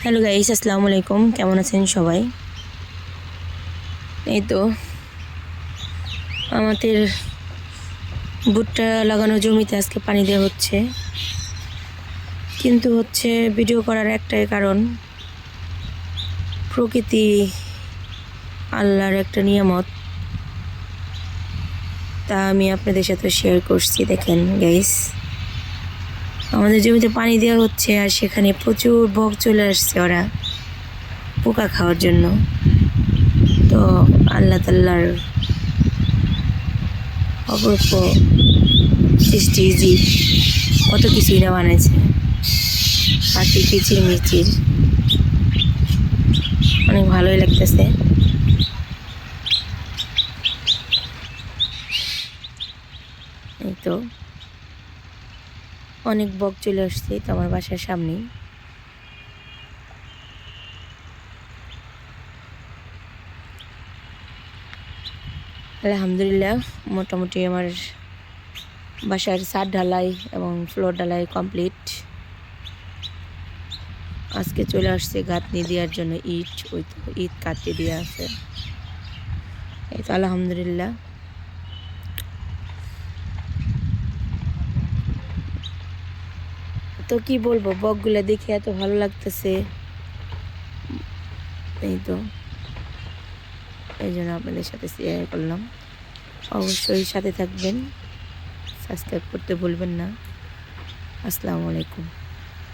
Hello guys, আসসালামু আলাইকুম। কেমন আছেন সবাই? এই তো আমাদের ভুট্টা লাগানো জমিতে আজকে পানি দেওয়া হচ্ছে, কিন্তু ভিডিও করার একটাই কারণ, প্রকৃতি আল্লাহর একটা নিয়ামত, তা আমি আপনাদের সাথে শেয়ার করছি। দেখেন গাইস, আমাদের জমিতে পানি দেওয়া হচ্ছে আর সেখানে প্রচুর বক চলে আসছে ওরা পোকা খাওয়ার জন্য। তো আল্লাহ তাআলার অপরূপ সৃষ্টি, জীব কত কিছুই না বানাইছে, পাখি কিচির মিচির, অনেক ভালোই লাগতেছে। এই তো অনেক বক চলে আসছে তো আমার বাসার সামনেই। আলহামদুলিল্লাহ, মোটামুটি আমার বাসার ছাদ ঢালাই এবং ফ্লোর ঢালাই কমপ্লিট। আজকে চলে আসছে গাঁথনি দেওয়ার জন্য ইট, ওই তো ইট কাটতে দেওয়া আছে। এই তো আলহামদুলিল্লাহ। তো কি বলবো, বকগুলো দেখে এত ভালো লাগতেছে। এই তো এই জন্য আপনাদের সাথে শেয়ার করলাম। অবশ্যই সাথে থাকবেন, সাবস্ক্রাইব করতে ভুলবেন না। আসসালামু আলাইকুম।